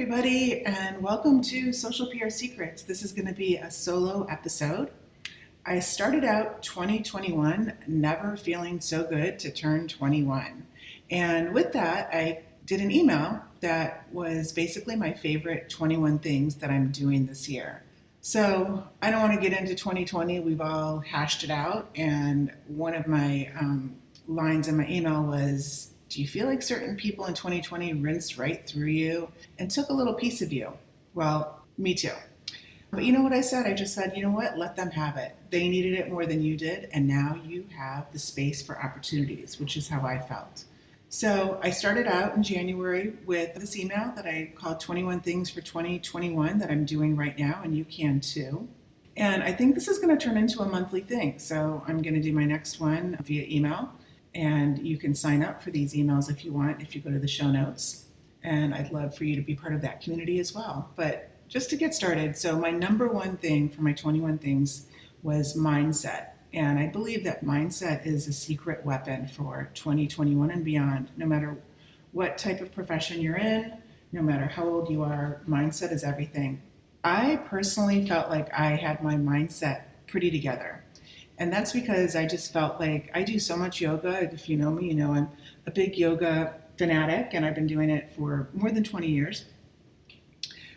everybody, and welcome to Social PR Secrets. This is going to be a solo episode. I started out 2021 never feeling so good to turn 21. And with that, I did an email that was basically my favorite 21 things that I'm doing this year. So I don't want to get into 2020. We've all hashed it out. And one of my lines in my email was, do you feel like certain people in 2020 rinsed right through you and took a little piece of you? Well, me too. But you know what I said? I just said, you know what? Let them have it. They needed it more than you did, and now you have the space for opportunities, which is how I felt. So I started out in January with this email that I called 21 Things for 2021 that I'm doing right now, and you can too. And I think this is going to turn into a monthly thing. So I'm going to do my next one via email. And you can sign up for these emails if you want, if you go to the show notes. And I'd love for you to be part of that community as well. But just to get started, so my number one thing for my 21 things was mindset. And I believe that mindset is a secret weapon for 2021 and beyond. No matter what type of profession you're in, no matter how old you are, mindset is everything. I personally felt like I had my mindset pretty together. And that's because I just felt like I do so much yoga. If you know me, you know I'm a big yoga fanatic, and I've been doing it for more than 20 years.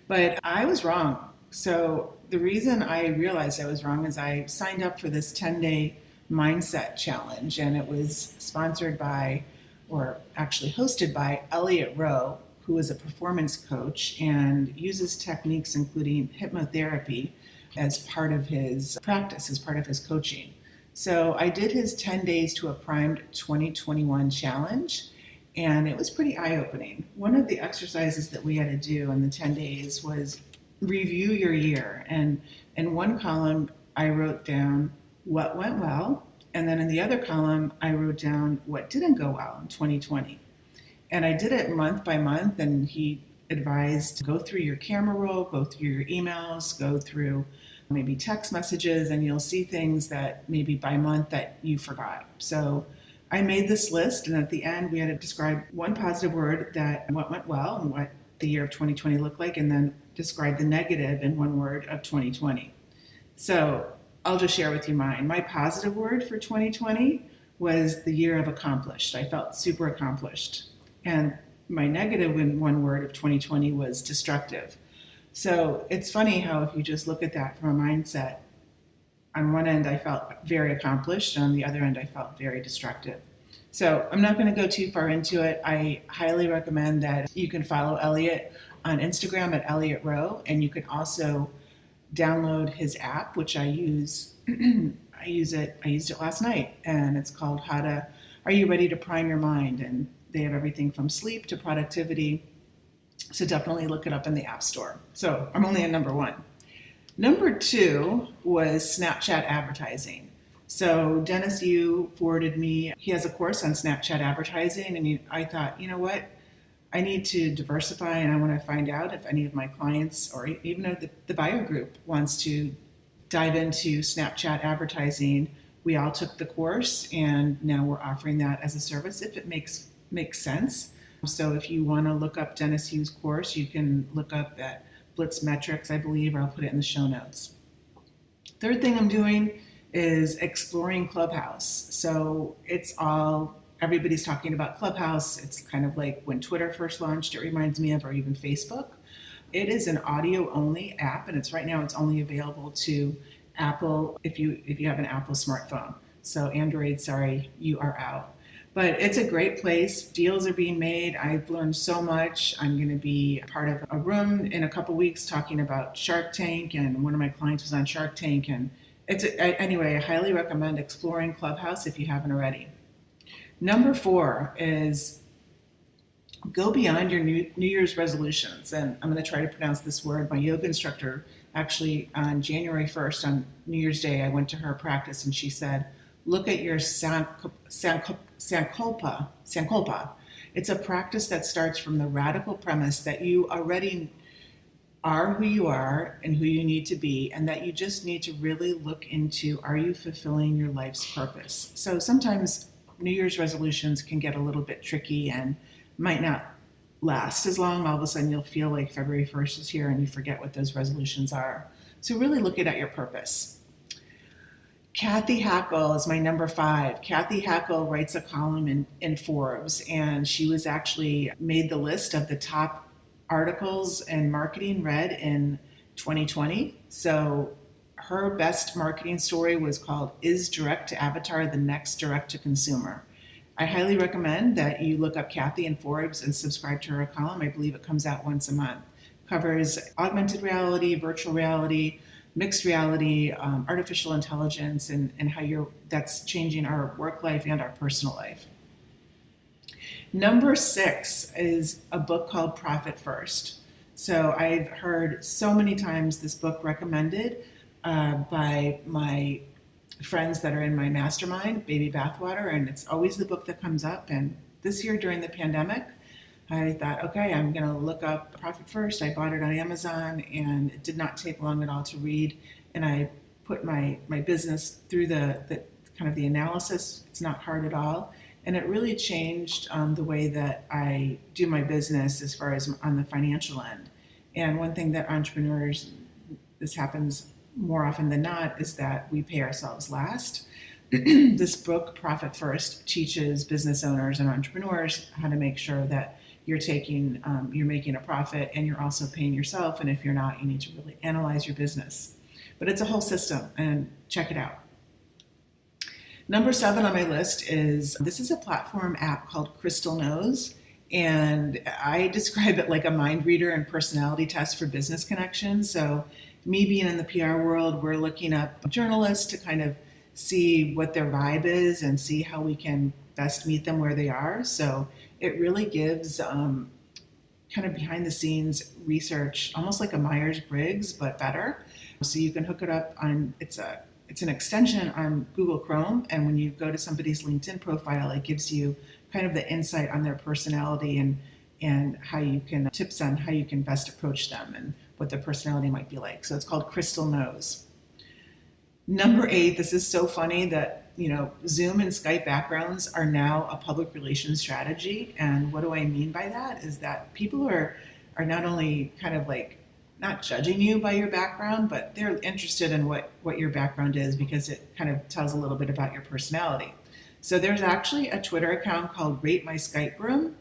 But I was wrong. So the reason I realized I was wrong is I signed up for this 10-day mindset challenge, and it was sponsored by, or actually hosted by, Elliot Rowe, who is a performance coach and uses techniques including hypnotherapy as part of his practice, as part of his coaching. So I did his 10 days to a primed 2021 challenge, and it was pretty eye-opening. One of the exercises that we had to do in the 10 days was review your year. And in one column, I wrote down what went well, and then in the other column, I wrote down what didn't go well in 2020. And I did it month by month, and he advised to go through your camera roll, go through your emails, go through maybe text messages, and you'll see things that maybe by month that you forgot. So I made this list, and at the end we had to describe one positive word that what went well and what the year of 2020 looked like, and then describe the negative in one word of 2020. So I'll just share with you mine. My positive word for 2020 was the year of accomplished. I felt super accomplished. And my negative in one word of 2020 was destructive. So it's funny how if you just look at that from a mindset, on one end I felt very accomplished, and on the other end I felt very destructive. So I'm not going to go too far into it. I highly recommend that you can follow Elliot on Instagram at Elliot Rowe, and you can also download his app, which I use. I used it last night, and it's called Are You Ready to Prime Your Mind? And they have everything from sleep to productivity. So definitely look it up in the App Store. So I'm only on number one. Number two was Snapchat advertising. So Dennis Yu forwarded me, he has a course on Snapchat advertising, and I thought, you know what? I need to diversify, and I want to find out if any of my clients or even if the buyer group wants to dive into Snapchat advertising. We all took the course, and now we're offering that as a service if it makes sense. So if you want to look up Dennis Yu's course, you can look up at Blitz Metrics, I believe, or I'll put it in the show notes. Third thing I'm doing is exploring Clubhouse. So everybody's talking about Clubhouse. It's kind of like when Twitter first launched, it reminds me of, or even Facebook. It is an audio-only app, and right now it's only available to Apple if you have an Apple smartphone. So Android, sorry, you are out. But it's a great place. Deals are being made. I've learned so much. I'm going to be part of a room in a couple weeks talking about Shark Tank, and one of my clients was on Shark Tank. And anyway, I highly recommend exploring Clubhouse if you haven't already. Number 4 is go beyond your New Year's resolutions. And I'm going to try to pronounce this word. My yoga instructor, actually on January 1st, on New Year's Day, I went to her practice, and she said, look at your sankalpa. It's a practice that starts from the radical premise that you already are who you are and who you need to be, and that you just need to really look into, are you fulfilling your life's purpose? So sometimes New Year's resolutions can get a little bit tricky and might not last as long. All of a sudden you'll feel like February 1st is here and you forget what those resolutions are. So really looking at your purpose. Kathy Hackle is my number 5. Kathy Hackle writes a column in Forbes, and she was actually made the list of the top articles in marketing read in 2020. So her best marketing story was called "Is Direct to Avatar the Next Direct to Consumer?" I highly recommend that you look up Kathy in Forbes and subscribe to her column. I believe it comes out once a month. Covers augmented reality, virtual reality, mixed reality, artificial intelligence, and how that's changing our work life and our personal life. Number 6 is a book called Profit First. So I've heard so many times this book recommended by my friends that are in my mastermind, Baby Bathwater, and it's always the book that comes up. And this year during the pandemic, I thought, okay, I'm going to look up Profit First. I bought it on Amazon, and it did not take long at all to read. And I put my business through the kind of the analysis. It's not hard at all. And it really changed the way that I do my business as far as on the financial end. And one thing that entrepreneurs, this happens more often than not, is that we pay ourselves last. This book, Profit First, teaches business owners and entrepreneurs how to make sure that you're making a profit and you're also paying yourself. And if you're not, you need to really analyze your business. But it's a whole system, and check it out. Number 7 on my list is a platform app called Crystal Knows. And I describe it like a mind reader and personality test for business connections. So me being in the PR world, we're looking up journalists to kind of see what their vibe is and see how we can best meet them where they are. So it really gives kind of behind the scenes research, almost like a Myers-Briggs, but better. So you can hook it up on, it's an extension on Google Chrome. And when you go to somebody's LinkedIn profile, it gives you kind of the insight on their personality and how you can, tips on how you can best approach them and what their personality might be like. So it's called Crystal Knows. Number 8, this is so funny that, Zoom and Skype backgrounds are now a public relations strategy. And what do I mean by that is that people are not only kind of like not judging you by your background, but they're interested in what your background is because it kind of tells a little bit about your personality. So there's actually a Twitter account called Rate My Skype Room,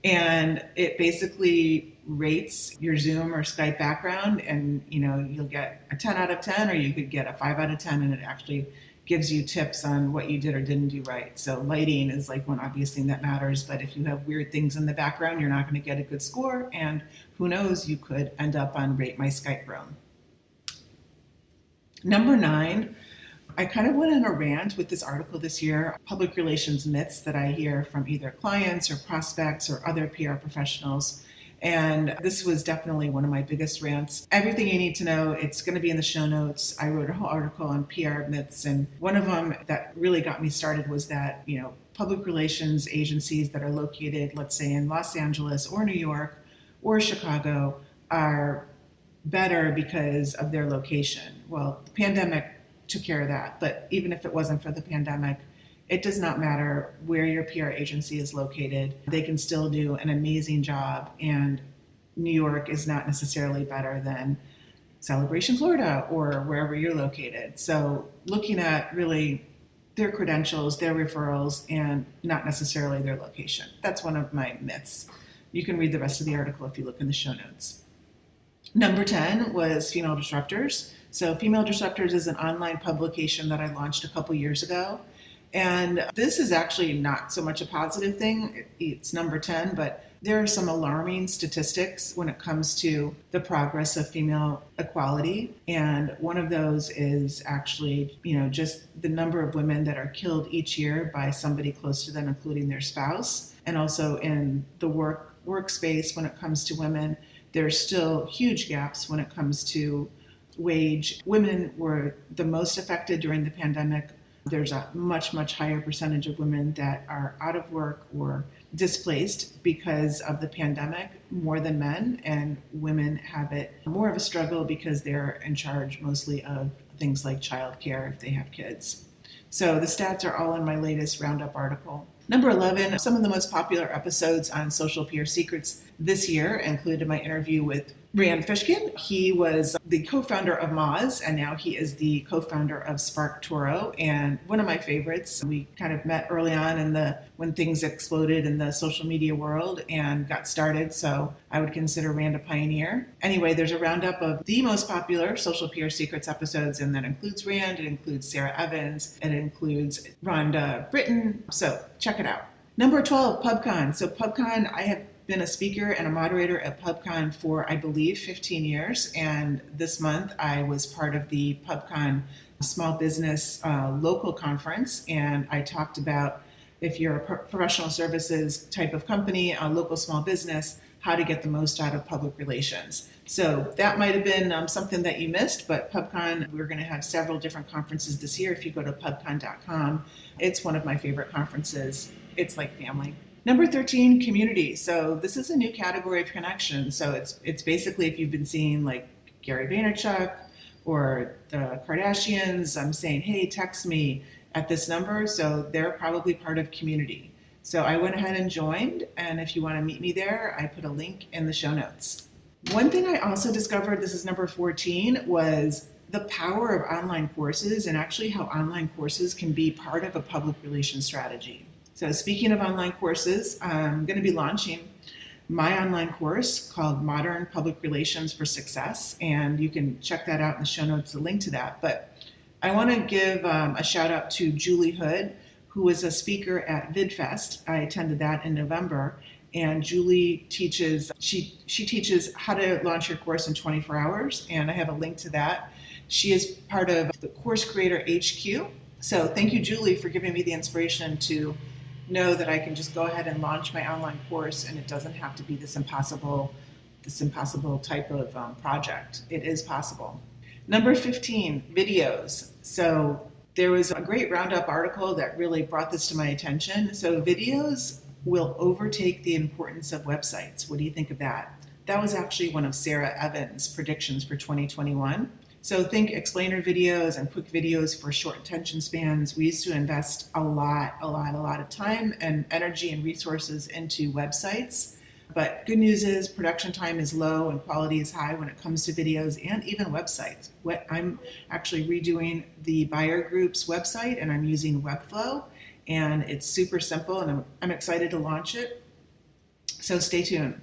and it basically rates your Zoom or Skype background, and you'll get a 10 out of 10, or you could get a 5 out of 10, and it actually gives you tips on what you did or didn't do right. So lighting is like one obvious thing that matters, but if you have weird things in the background, you're not going to get a good score, and who knows, you could end up on Rate My Skype Room. Number 9, I kind of went on a rant with this article this year, public relations myths that I hear from either clients or prospects or other PR professionals. And this was definitely one of my biggest rants. Everything you need to know, it's going to be in the show notes. I wrote a whole article on PR myths, and one of them that really got me started was that, public relations agencies that are located, let's say in Los Angeles or New York or Chicago, are better because of their location. Well, the pandemic took care of that, but even if it wasn't for the pandemic, it does not matter where your PR agency is located. They can still do an amazing job, and New York is not necessarily better than Celebration, Florida, or wherever you're located. So looking at really their credentials, their referrals, and not necessarily their location. That's one of my myths. You can read the rest of the article if you look in the show notes. Number 10 was Female Disruptors. So Female Disruptors is an online publication that I launched a couple years ago. And this is actually not so much a positive thing. It's number 10, but there are some alarming statistics when it comes to the progress of female equality. And one of those is actually, just the number of women that are killed each year by somebody close to them, including their spouse. And also in the workspace, when it comes to women, there's still huge gaps when it comes to wage. Women were the most affected during the pandemic. There's a much, much higher percentage of women that are out of work or displaced because of the pandemic more than men, and women have it more of a struggle because they're in charge mostly of things like childcare if they have kids. So the stats are all in my latest Roundup article. Number 11, some of the most popular episodes on Social PR Secrets this year included my interview with Rand Fishkin. He was the co-founder of Moz, and now he is the co-founder of Spark Toro, and one of my favorites. We kind of met early on when things exploded in the social media world and got started, so I would consider Rand a pioneer. Anyway, there's a roundup of the most popular Social PR Secrets episodes, and that includes Rand, it includes Sarah Evans, it includes Rhonda Britton, so check it out. Number 12, PubCon. So PubCon, I have been a speaker and a moderator at PubCon for, I believe, 15 years. And this month I was part of the PubCon Small Business Local Conference. And I talked about, if you're a professional services type of company, a local small business, how to get the most out of public relations. So that might have been something that you missed, but PubCon, we're going to have several different conferences this year. If you go to pubcon.com, it's one of my favorite conferences. It's like family. Number 13, community. So this is a new category of connection. So it's basically, if you've been seeing like Gary Vaynerchuk or the Kardashians, I'm saying, hey, text me at this number. So they're probably part of community. So I went ahead and joined. And if you want to meet me there, I put a link in the show notes. One thing I also discovered, this is number 14, was the power of online courses and actually how online courses can be part of a public relations strategy. So speaking of online courses, I'm going to be launching my online course called Modern Public Relations for Success, and you can check that out in the show notes, the link to that. But I want to give a shout out to Julie Hood, who was a speaker at VidFest. I attended that in November, and Julie teaches, she teaches how to launch your course in 24 hours, and I have a link to that. She is part of the Course Creator HQ. So thank you, Julie, for giving me the inspiration to know that I can just go ahead and launch my online course, and it doesn't have to be this impossible type of project. It is possible. Number 15, videos. So there was a great roundup article that really brought this to my attention. So videos will overtake the importance of websites. What do you think of that? That was actually one of Sarah Evans' predictions for 2021. So think explainer videos and quick videos for short attention spans. We used to invest a lot of time and energy and resources into websites. But good news is production time is low and quality is high when it comes to videos and even websites. I'm actually redoing the buyer group's website, and I'm using Webflow, and it's super simple, and I'm excited to launch it. So stay tuned.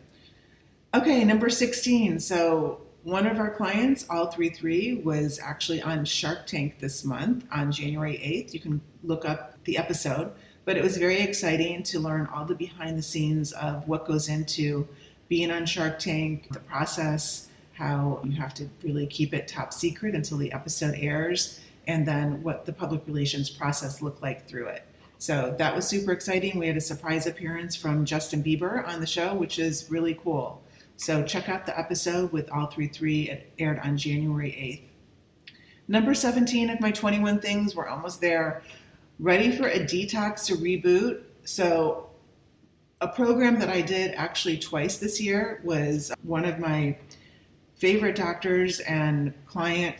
Okay, number 16. So one of our clients, All33, was actually on Shark Tank this month on January 8th. You can look up the episode, but it was very exciting to learn all the behind the scenes of what goes into being on Shark Tank, the process, how you have to really keep it top secret until the episode airs, and then what the public relations process looked like through it. So that was super exciting. We had a surprise appearance from Justin Bieber on the show, which is really cool. So check out the episode with All33. It aired on January 8th. Number 17 of my 21 things, we're almost there. Ready for a detox to reboot. So a program that I did actually twice this year was one of my favorite doctors and client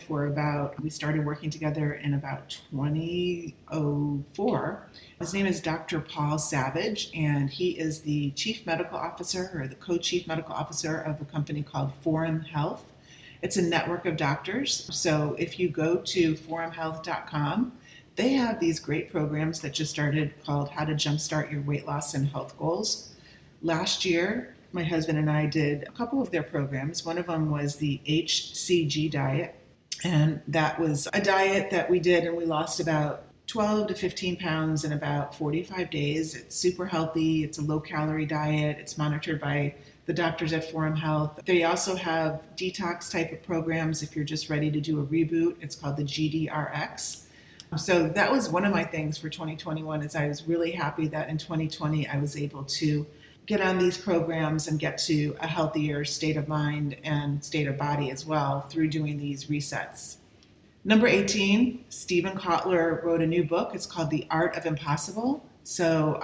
we started working together in about 2004. His name is Dr. Paul Savage, and he is the chief medical officer or the co-chief medical officer of a company called Forum Health. It's a network of doctors. So if you go to forumhealth.com, they have these great programs that just started called How to Jumpstart Your Weight Loss and Health Goals. Last year, my husband and I did a couple of their programs. One of them was the HCG diet, and that was a diet that we did, and we lost about 12 to 15 pounds in about 45 days. It's super healthy. It's a low-calorie diet. It's monitored by the doctors at Forum Health. They also have detox type of programs if you're just ready to do a reboot. It's called the GDRX. So that was one of my things for 2021, is I was really happy that in 2020 I was able to get on these programs and get to a healthier state of mind and state of body as well through doing these resets. Number 18, Stephen Kotler wrote a new book. It's called The Art of Impossible. So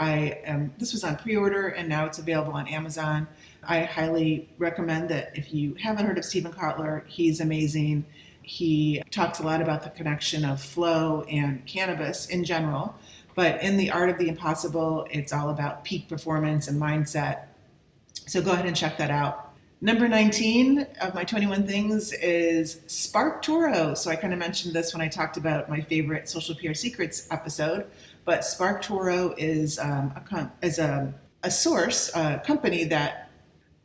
this was on pre-order, and now it's available on Amazon. I highly recommend that if you haven't heard of Stephen Kotler, he's amazing. He talks a lot about the connection of flow and cannabis in general, But in The Art of the Impossible, it's all about peak performance and mindset. So go ahead and check that out. Number 19 of my 21 things is Spark Toro. So I kind of mentioned this when I talked about my favorite Social PR Secrets episode, but Spark Toro is a company that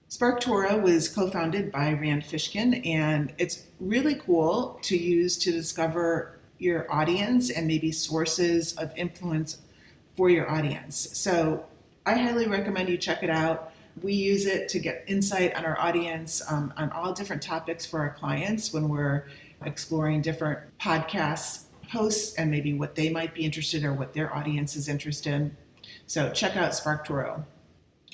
Spark Toro was co-founded by Rand Fishkin, and it's really cool to use to discover your audience and maybe sources of influence for your audience. So I highly recommend you check it out. We use it to get insight on our audience on all different topics for our clients when we're exploring different podcast hosts and maybe what they might be interested in or what their audience is interested in. So check out Spark Toro.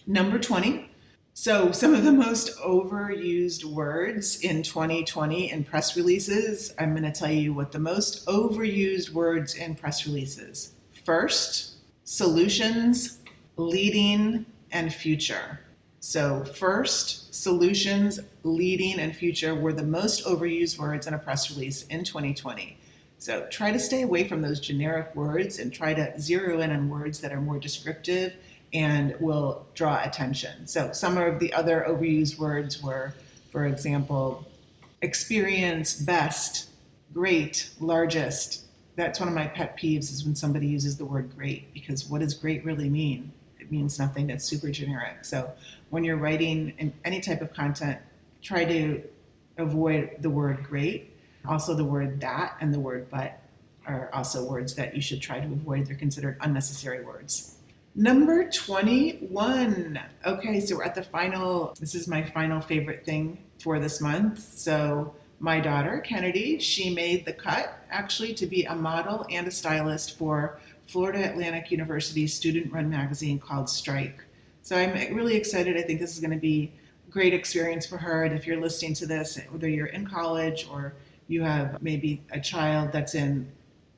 Number 20. So some of the most overused words in 2020 in press releases, I'm going to tell you what the most overused words in press releases. First, solutions, leading, and future. So first, solutions, leading, and future were the most overused words in a press release in 2020. So try to stay away from those generic words and try to zero in on words that are more descriptive and will draw attention. So some of the other overused words were, for example, experience, best, great, largest. That's one of my pet peeves is when somebody uses the word great, because what does great really mean? It means nothing. That's super generic. So when you're writing in any type of content, try to avoid the word great. Also the word that and the word but are also words that you should try to avoid. They're considered unnecessary words. Number 21. Okay, so we're at this is my final favorite thing for this month. So my daughter, Kennedy, she made the cut actually to be a model and a stylist for Florida Atlantic University's student-run magazine called Strike. So I'm really excited. I think this is going to be a great experience for her. And if you're listening to this, whether you're in college or you have maybe a child that's in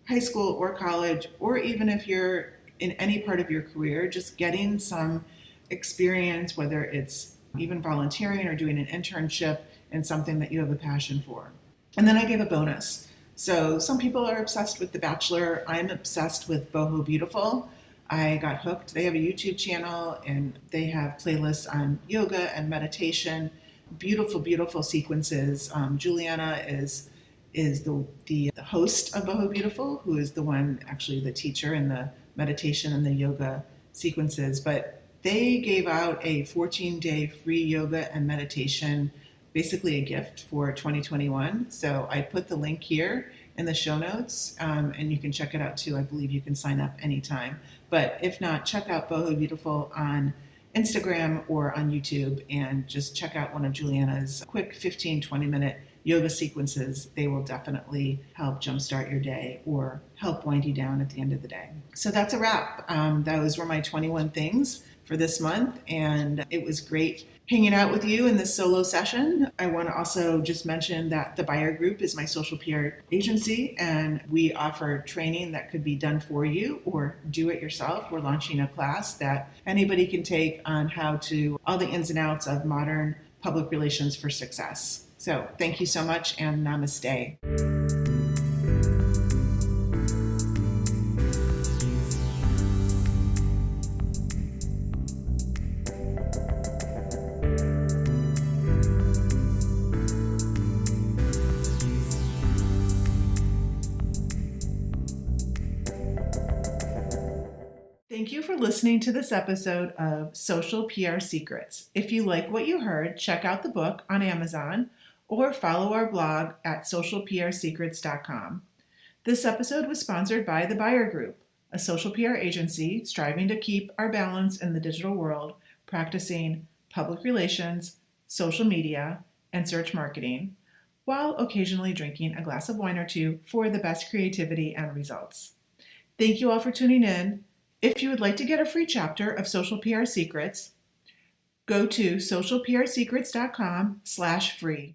high school or college, or even if you're in any part of your career, just getting some experience, whether it's even volunteering or doing an internship in something that you have a passion for. And then I gave a bonus. So some people are obsessed with The Bachelor. I'm obsessed with Boho Beautiful. I got hooked. They have a YouTube channel and they have playlists on yoga and meditation. Beautiful, beautiful sequences. Juliana is the host of Boho Beautiful, who is the one, actually the teacher in the meditation and the yoga sequences. But they gave out a 14-day free yoga and meditation, basically a gift for 2021. So I put the link here in the show notes, and you can check it out too. I believe you can sign up anytime. But if not, check out Boho Beautiful on Instagram or on YouTube and just check out one of Juliana's quick 15-20 minute yoga sequences. They will definitely help jumpstart your day or help wind you down at the end of the day. So that's a wrap. Those were my 21 things for this month, and it was great hanging out with you in this solo session. I want to also just mention that the Buyer Group is my social PR agency, and we offer training that could be done for you or do it yourself. We're launching a class that anybody can take on how to all the ins and outs of modern public relations for success. So thank you so much, and namaste. Thank you for listening to this episode of Social PR Secrets. If you like what you heard, check out the book on Amazon or follow our blog at socialprsecrets.com. This episode was sponsored by the Buyer Group, a social PR agency striving to keep our balance in the digital world, practicing public relations, social media, and search marketing, while occasionally drinking a glass of wine or two for the best creativity and results. Thank you all for tuning in. If you would like to get a free chapter of Social PR Secrets, go to socialprsecrets.com/free.